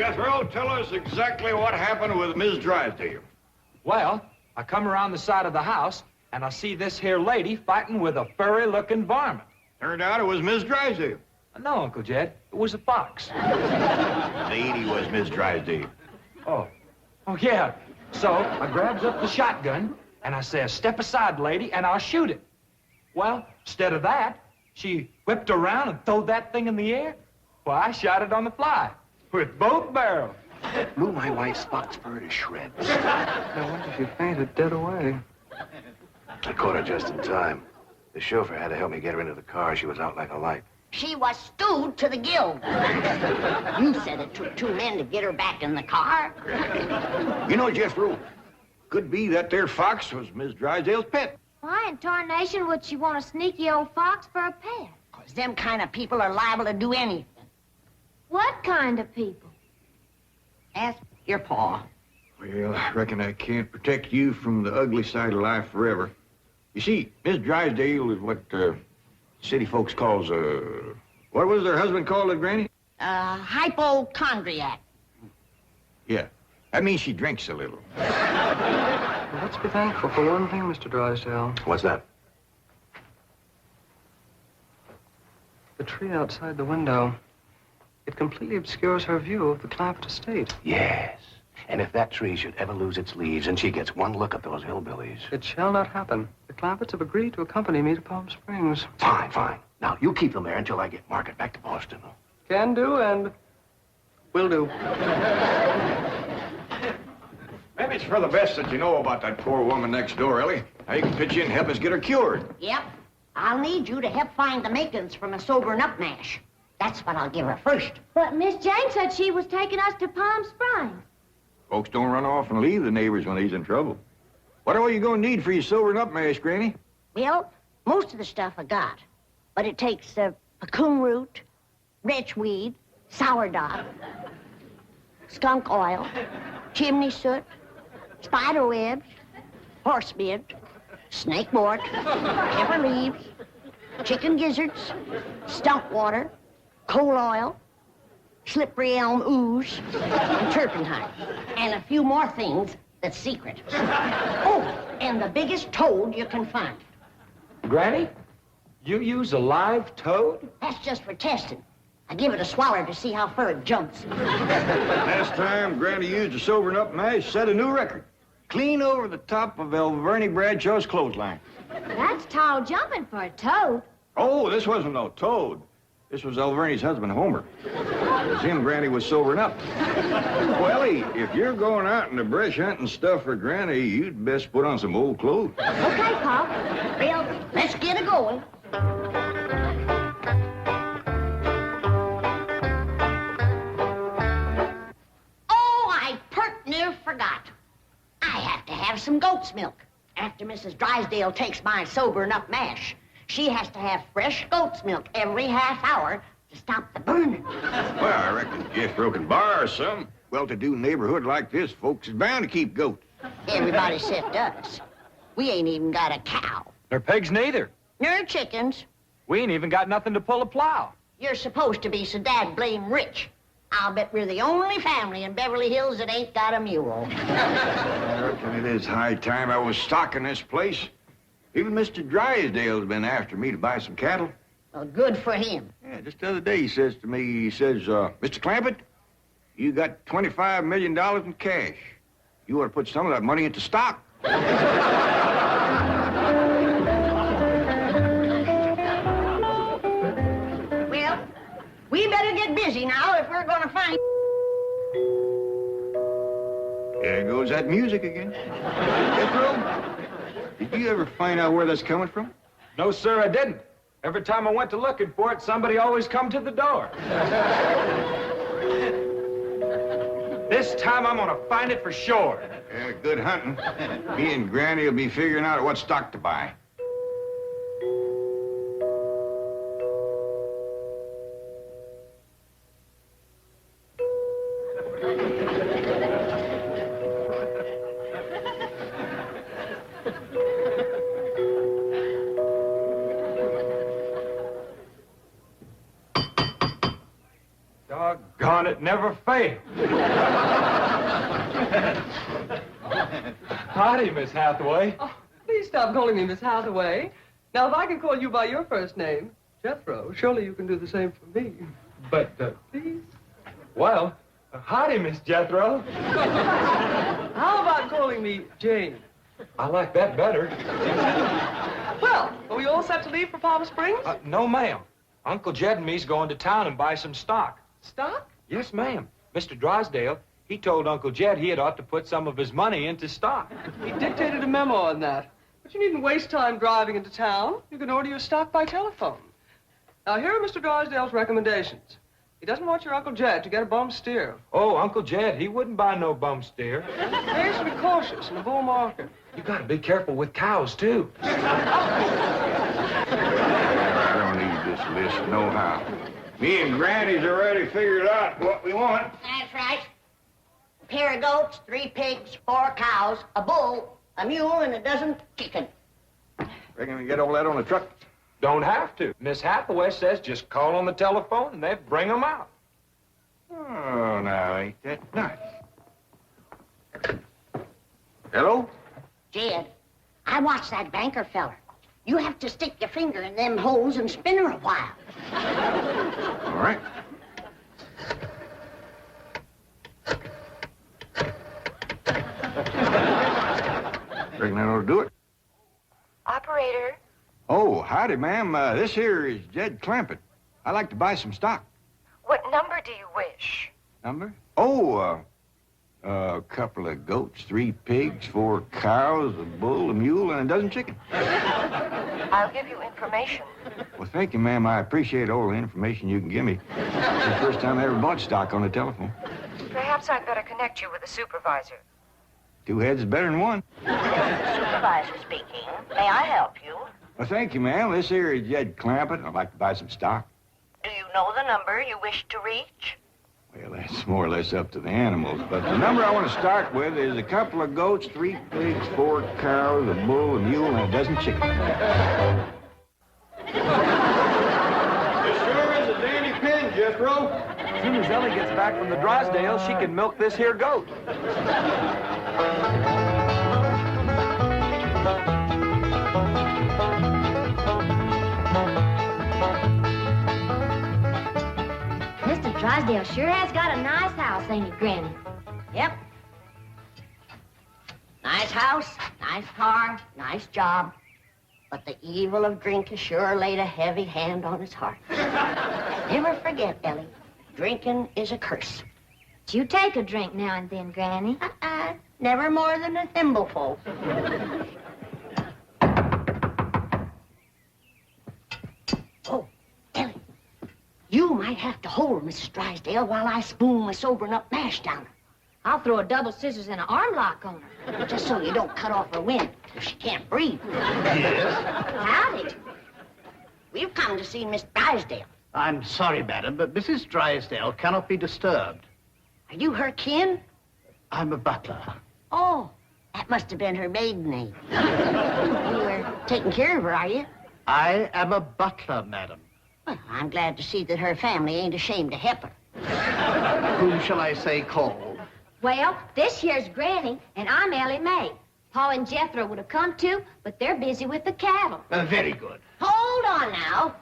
Jethro, tell us exactly what happened with Miss Drysdale. Well, I come around the side of the house, and I see this here lady fighting with a furry-looking varmint. Turned out it was Miss Drysdale. No, Uncle Jed, it was a fox. The lady was Miss Drysdale. Oh, yeah. So I grabs up the shotgun, and I says, step aside, lady, and I'll shoot it. Well, instead of that, she whipped around and throwed that thing in the air. Well, I shot it on the fly with both barrels. Blew my wife's fox fur to shreds. I wonder if you fainted dead away. I caught her just in time. The chauffeur had to help me get her into the car. She was out like a light. She was stewed to the gills. You said it took 2 men to get her back in the car. You know, Jethro, could be that there fox was Miss Drysdale's pet. Why in tarnation would she want a sneaky old fox for a pet? 'Cause them kind of people are liable to do anything. What kind of people? Ask your pa. Well, I reckon I can't protect you from the ugly side of life forever. You see, Miss Drysdale is what city folks calls what was her husband called it, Granny? Hypochondriac. Yeah, that means she drinks a little. Well, let's be thankful for one thing, Mr. Drysdale. What's that? The tree outside the window. It completely obscures her view of the Clampett estate. Yes. And if that tree should ever lose its leaves and she gets one look at those hillbillies... It shall not happen. The Clampetts have agreed to accompany me to Palm Springs. Fine, fine. Now, you keep them there until I get Margaret back to Boston. Can do and will do. Maybe it's for the best that you know about that poor woman next door, Ellie. Now you can pitch in and help us get her cured. Yep. I'll need you to help find the makings from a sobering up mash. That's what I'll give her first. But Miss Jane said she was taking us to Palm Springs. Folks don't run off and leave the neighbors when he's in trouble. What all you gonna need for your sobering up mash, Granny? Well, most of the stuff I got. But it takes pecan root, wretchweed, sourdough, skunk oil, chimney soot, spider webs, horsebeard, snake wort, pepper leaves, chicken gizzards, stump water, coal oil, slippery elm ooze, and turpentine, and a few more things that's secret. Oh, and the biggest toad you can find. Granny, you use a live toad? That's just for testing. I give it a swaller to see how far it jumps. Last time Granny used a sobering up mash, set a new record. Clean over the top of Alverny Bradshaw's clothesline. That's tall jumping for a toad. Oh, this wasn't no toad. This was Alverny's husband, Homer. It was him Granny was sobering up. Wellie, if you're going out in the brush hunting stuff for Granny, you'd best put on some old clothes. Okay, Pop. Well, let's get it going. Oh, I pert near forgot. I have to have some goat's milk. After Mrs. Drysdale takes my sobering up mash, she has to have fresh goat's milk every half hour to stop the burning. Well, I reckon Jethro can borrow some. Well-to-do neighborhood like this, folks is bound to keep goats. Everybody except us. We ain't even got a cow. Nor pigs neither. Nor chickens. We ain't even got nothing to pull a plow. You're supposed to be so dad blame rich. I'll bet we're the only family in Beverly Hills that ain't got a mule. I reckon it is high time I was stocking this place. Even Mr. Drysdale's been after me to buy some cattle. Well, good for him. Yeah, just the other day he says to me, Mr. Clampett, you got $25 million in cash. You ought to put some of that money into stock. Well, we better get busy now if we're gonna find... There goes that music again. Jethro, did you ever find out where that's coming from? No, sir, I didn't. Every time I went to looking for it, somebody always come to the door. This time I'm gonna find it for sure. Yeah, good hunting. Me and Granny will be figuring out what stock to buy. Doggone one that never failed. Howdy, Miss Hathaway. Oh, please stop calling me Miss Hathaway. Now, if I can call you by your first name, Jethro, surely you can do the same for me. But, Please? well, howdy, Miss Jethro. How about calling me Jane? I like that better. Well, are we all set to leave for Palm Springs? No, ma'am. Uncle Jed and me's going to town and buy some stock. Stock? Yes, ma'am. Mr. Drysdale, he told Uncle Jed he had ought to put some of his money into stock. He dictated a memo on that. But you needn't waste time driving into town. You can order your stock by telephone. Now, here are Mr. Drysdale's recommendations. He doesn't want your Uncle Jed to get a bum steer. Oh, Uncle Jed, he wouldn't buy no bum steer. They should be cautious in the bull market. You gotta be careful with cows, too. I don't need this list nohow. Me and Granny's already figured out what we want. That's right. A pair of goats, 3 pigs, 4 cows, a bull, a mule, and a dozen chicken. Reckon we get all that on the truck? Don't have to. Miss Hathaway says just call on the telephone and they bring them out. Oh, now, ain't that nice? Hello? Jed, I watched that banker feller. You have to stick your finger in them holes and spin her a while. All right. Reckon that ought to do it. Operator, Oh, howdy, ma'am. This here is Jed Clampett. I'd like to buy some stock. what number do you wish? Number? Oh, a couple of goats, 3 pigs, 4 cows, a bull, a mule, and a dozen chicken. I'll give you information. Well, thank you, ma'am. I appreciate all the information you can give me. It's the first time I ever bought stock on the telephone. Perhaps I'd better connect you with a supervisor. 2 heads is better than 1. Supervisor speaking. May I help you? Well, thank you, ma'am. This here is Jed Clampett. I'd like to buy some stock. Do you know the number you wish to reach? Well, that's more or less up to the animals. But the number I want to start with is a couple of goats, 3 pigs, 4 cows, a bull, a mule, and a dozen chickens. This sure is a dandy pen, Jethro. As soon as Ellie gets back from the Drysdale, she can milk this here goat. Mr. Drysdale sure has got a nice house, ain't he, Granny? Yep. Nice house, nice car, nice job. But the evil of drink has sure laid a heavy hand on his heart. Never forget, Ellie, drinking is a curse. But you take a drink now and then, Granny. Never more than a thimbleful. Oh, Ellie, you might have to hold Mrs. Drysdale while I spoon my sobering up mash down her. I'll throw a double scissors and an arm lock on her. Just so you don't cut off her wind if she can't breathe. Howdy. We've come to see Miss Drysdale. I'm sorry, madam, but Mrs. Drysdale cannot be disturbed. Are you her kin? I'm a butler. Oh, that must have been her maiden name. You were taking care of her, are you? I am a butler, madam. Well, I'm glad to see that her family ain't ashamed to help her. Whom shall I say called? Well, this here's Granny, and I'm Ellie Mae. Pa and Jethro would have come too, but they're busy with the cattle. Very good. Hold on now.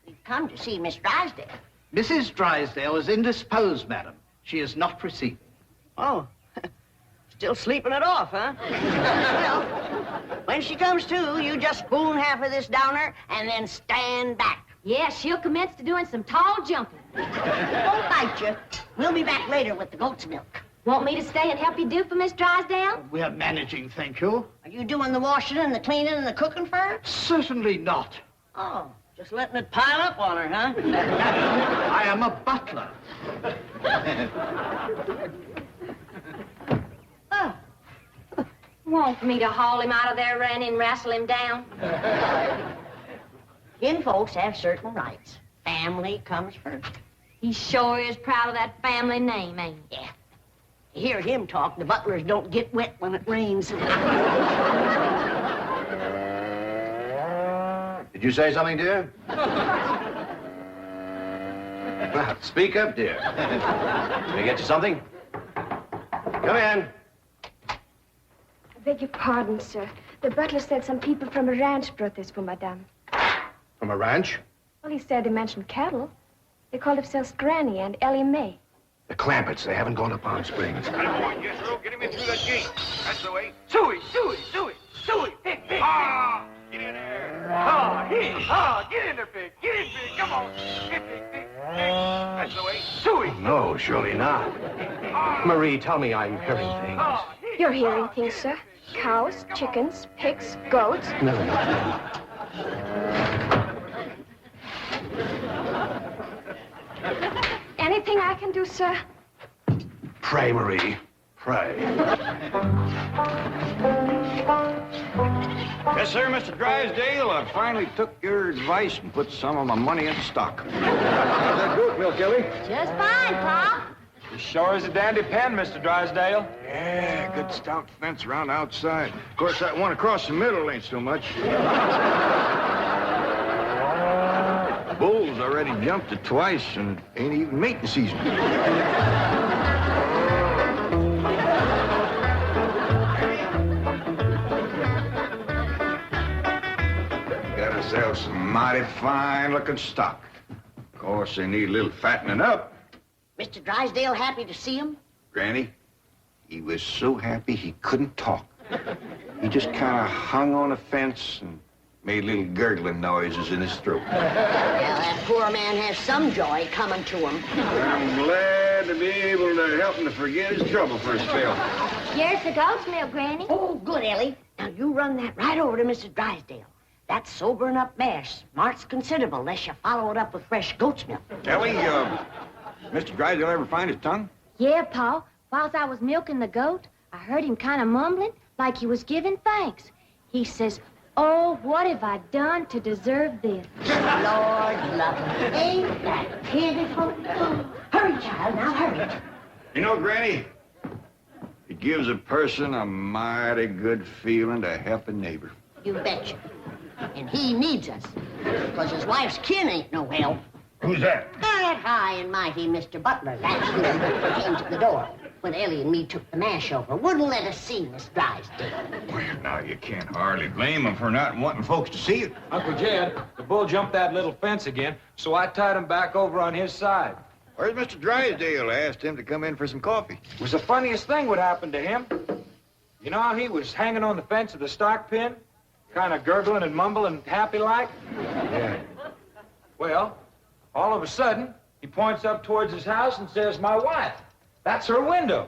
We've come to see Miss Drysdale. Mrs. Drysdale is indisposed, madam. She is not receiving. Oh, still sleeping it off, huh? Well, when she comes to, you just spoon half of this down her and then stand back. Yeah, she'll commence to doing some tall jumping. Don't bite you. We'll be back later with the goat's milk. Want me to stay and help you do for Miss Drysdale? We are managing, thank you. Are you doing the washing and the cleaning and the cooking for her? Certainly not. Oh, just letting it pile up on her, huh? I am a butler. Oh, Want me to haul him out of there and wrestle him down? kin folks have certain rights. Family comes first. He sure is proud of that family name, ain't he? Yeah. You hear him talk, the butlers don't get wet when it rains. Did you say something, dear? Well, speak up, dear. Can I get you something? Come in. I beg your pardon, sir. The butler said some people from a ranch brought this for Madame. From a ranch? Well, he said they mentioned cattle. They call themselves Granny and Ellie Mae. The Clampetts. They haven't gone to Palm Springs. Yes, sir. Get him in through that gate. That's the way. Suey, Suey, Suey, Suey. Hey, hey. Ah! Get in there. Get in there, Pig. Get in, Pig. Come on. Get Pig. That's the way. Suey. No, surely not. Marie, tell me I'm hearing things. You're hearing things, sir. Cows, chickens, pigs, goats. No. Anything I can do, sir? Pray, Marie. Pray. Yes, sir, Mr. Drysdale. I finally took your advice and put some of my money in stock. How's that goat milk, Ellie? Just fine, Pa. You sure is a dandy pen, Mr. Drysdale. Yeah, good stout fence around outside. Of course, that one across the middle ain't so much. Bulls already jumped it twice, and it ain't even mating season. Got ourselves some mighty fine-looking stock. Of course, they need a little fattening up. Mr. Drysdale happy to see him? Granny, he was so happy he couldn't talk. He just kind of hung on a fence and made little gurgling noises in his throat. Well, that poor man has some joy coming to him. I'm glad to be able to help him to forget his trouble for a spell. Here's the goat's milk, Granny. Oh, good, Ellie. Now, you run that right over to Mr. Drysdale. That sobering up mash smarts considerable unless you follow it up with fresh goat's milk. Ellie, Mr. Drysdale ever find his tongue? Yeah, Pa. Whilst I was milking the goat, I heard him kind of mumbling like he was giving thanks. He says, "Oh, what have I done to deserve this?" Lord love him. Ain't that pitiful? Hurry, child, now hurry. You know, Granny, it gives a person a mighty good feeling to help a neighbor. You betcha. And he needs us, because his wife's kin ain't no help. Who's that? That high and mighty Mr. Butler. That's who came to the door when Ellie and me took the mash over. Wouldn't let us see Miss Drysdale. Well, now, you can't hardly blame him for not wanting folks to see it. Uncle Jed, the bull jumped that little fence again, so I tied him back over on his side. Where's Mr. Drysdale? I asked him to come in for some coffee. It was the funniest thing what happened to him. You know how he was hanging on the fence of the stock pen, kind of gurgling and mumbling happy-like? Yeah. Well, all of a sudden, he points up towards his house and says, "My wife. That's her window."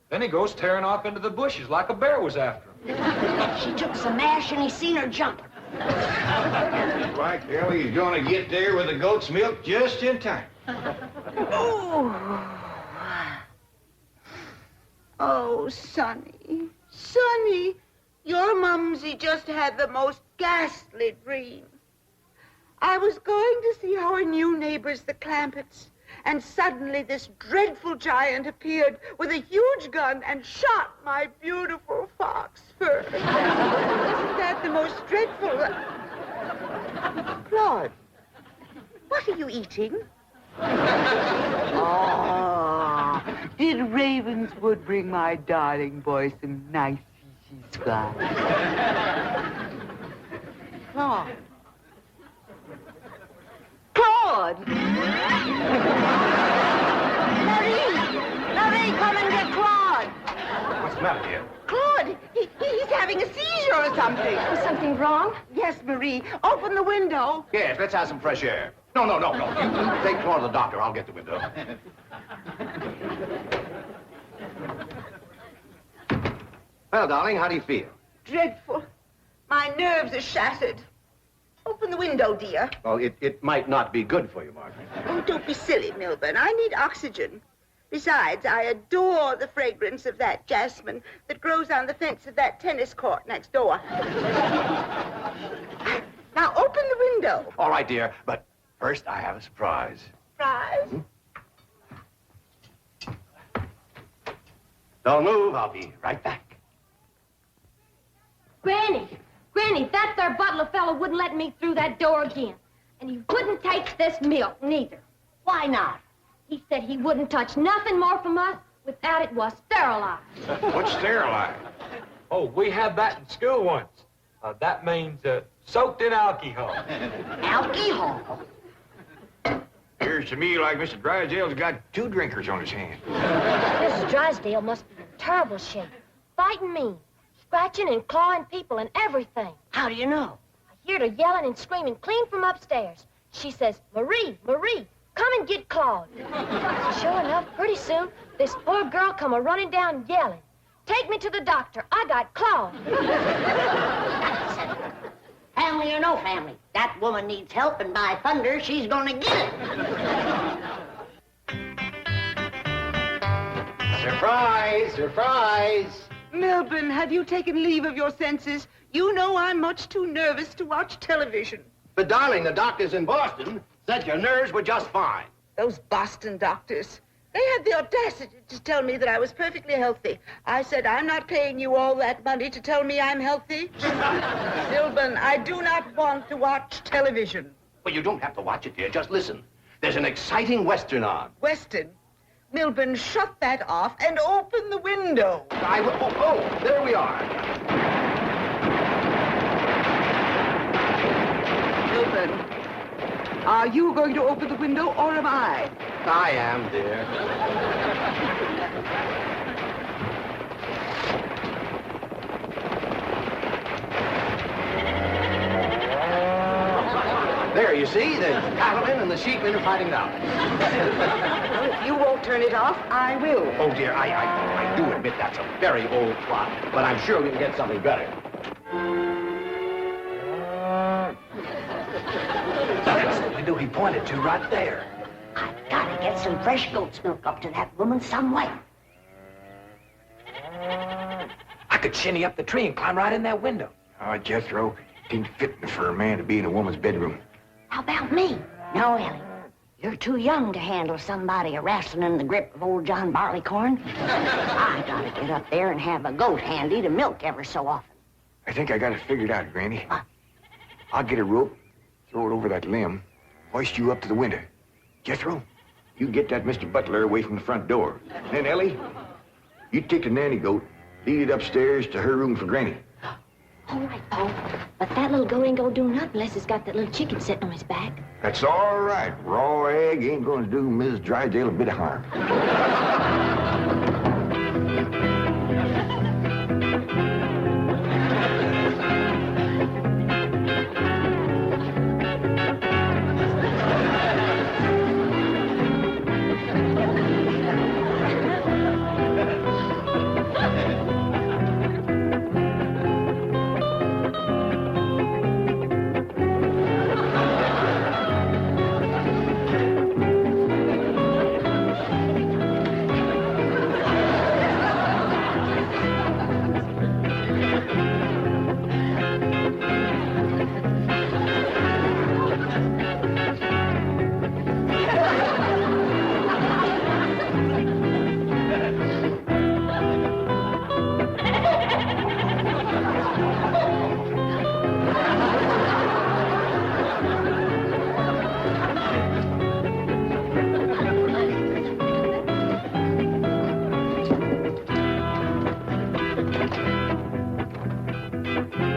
Then he goes tearing off into the bushes like a bear was after him. She took some mash and he seen her jumping. Like Ellie's gonna get there with the goat's milk just in time. Oh, Sonny, Sonny, your mumsy just had the most ghastly dream. I was going to see our new neighbors, the Clampetts, and suddenly this dreadful giant appeared with a huge gun and shot my beautiful fox fur. Isn't that the most dreadful... Claude, what are you eating? Oh, did Ravenswood bring my darling boy some nice fishy fry? Claude. Claude! Marie, come and get Claude. What's the matter, dear? Claude, he's having a seizure or something. Is something wrong? Yes, Marie. Open the window. Yes, let's have some fresh air. No. You take Claude to the doctor. I'll get the window. Well, darling, how do you feel? Dreadful. My nerves are shattered. Open the window, dear. Well, it might not be good for you, Margaret. Oh, don't be silly, Milburn. I need oxygen. Besides, I adore the fragrance of that jasmine that grows on the fence of that tennis court next door. Now, open the window. All right, dear, but first I have a surprise. Surprise? Don't move. I'll be right back. Granny, that there butler fellow wouldn't let me through that door again. And he wouldn't take this milk, neither. Why not? He said he wouldn't touch nothing more from us without it was sterilized. What's sterilized? Oh, we had that in school once. That means soaked in alcohol. Alcohol? Appears to me like Mr. Drysdale's got 2 drinkers on his hands. Mrs. Drysdale must be in terrible shape. Fighting me, scratching and clawing people and everything. How do you know? I heard her yelling and screaming clean from upstairs. She says, Marie, Marie, come and get Claude. Sure enough, pretty soon, this poor girl come a-running down yelling. Take me to the doctor. I got Claude. Family or no family, that woman needs help, and by thunder, she's gonna get it. Surprise! Surprise! Milburn, have you taken leave of your senses? You know I'm much too nervous to watch television. But, darling, the doctors in Boston said your nerves were just fine. Those Boston doctors. They had the audacity to tell me that I was perfectly healthy. I said, I'm not paying you all that money to tell me I'm healthy. Milburn, I do not want to watch television. Well, you don't have to watch it, dear. Just listen. There's an exciting Western on. Weston, Milburn, shut that off and open the window. I will. Oh, there we are. Milburn, are you going to open the window or am I? I am, dear. There, you see, the cattlemen and the sheepmen are fighting now. Well, if you won't turn it off, I will. Oh, dear, I do admit that's a very old plot, but I'm sure we can get something better. That's the window he pointed to right there. I've gotta get some fresh goat's milk up to that woman some way. I could shinny up the tree and climb right in that window. Oh, Jethro, it ain't fitting for a man to be in a woman's bedroom. How about me? No, Ellie. You're too young to handle somebody wrestling in the grip of old John Barleycorn. I gotta get up there and have a goat handy to milk ever so often. I think I got it figured out, Granny. What? I'll get a rope, throw it over that limb, hoist you up to the window. Jethro, you get that Mr. Butler away from the front door. Then, Ellie, you take the nanny goat, lead it upstairs to her room for Granny. All right, Paul. But that little goat ain't gonna do nothing unless it's got that little chicken sitting on his back. That's all right. Raw egg ain't going to do Mrs. Drysdale a bit of harm.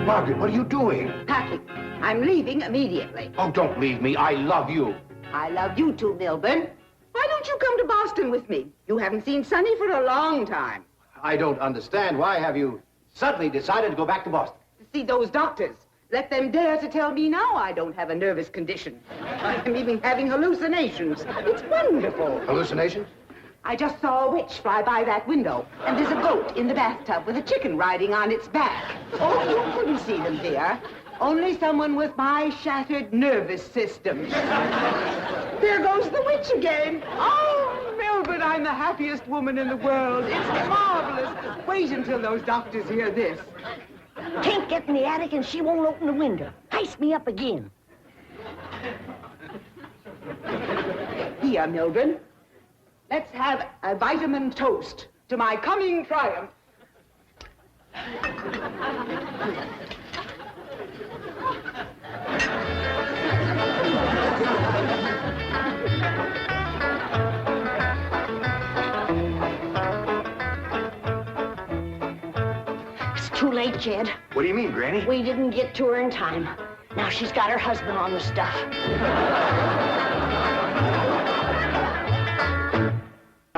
Margaret, what are you doing? Packing. I'm leaving immediately. Oh, don't leave me. I love you. I love you too, Milburn. Why don't you come to Boston with me? You haven't seen Sonny for a long time. I don't understand. Why have you suddenly decided to go back to Boston? To see those doctors. Let them dare to tell me now I don't have a nervous condition. I'm even having hallucinations. It's wonderful. Hallucinations? I just saw a witch fly by that window, and there's a goat in the bathtub with a chicken riding on its back. Oh, you couldn't see them, dear. Only someone with my shattered nervous system. There goes the witch again. Oh, Milburn, I'm the happiest woman in the world. It's marvelous. Wait until those doctors hear this. Can't get in the attic and she won't open the window. Heist me up again. Here, Milburn. Let's have a vitamin toast to my coming triumph. too late, Jed. What do you mean, Granny? We didn't get to her in time. Now she's got her husband on the stuff.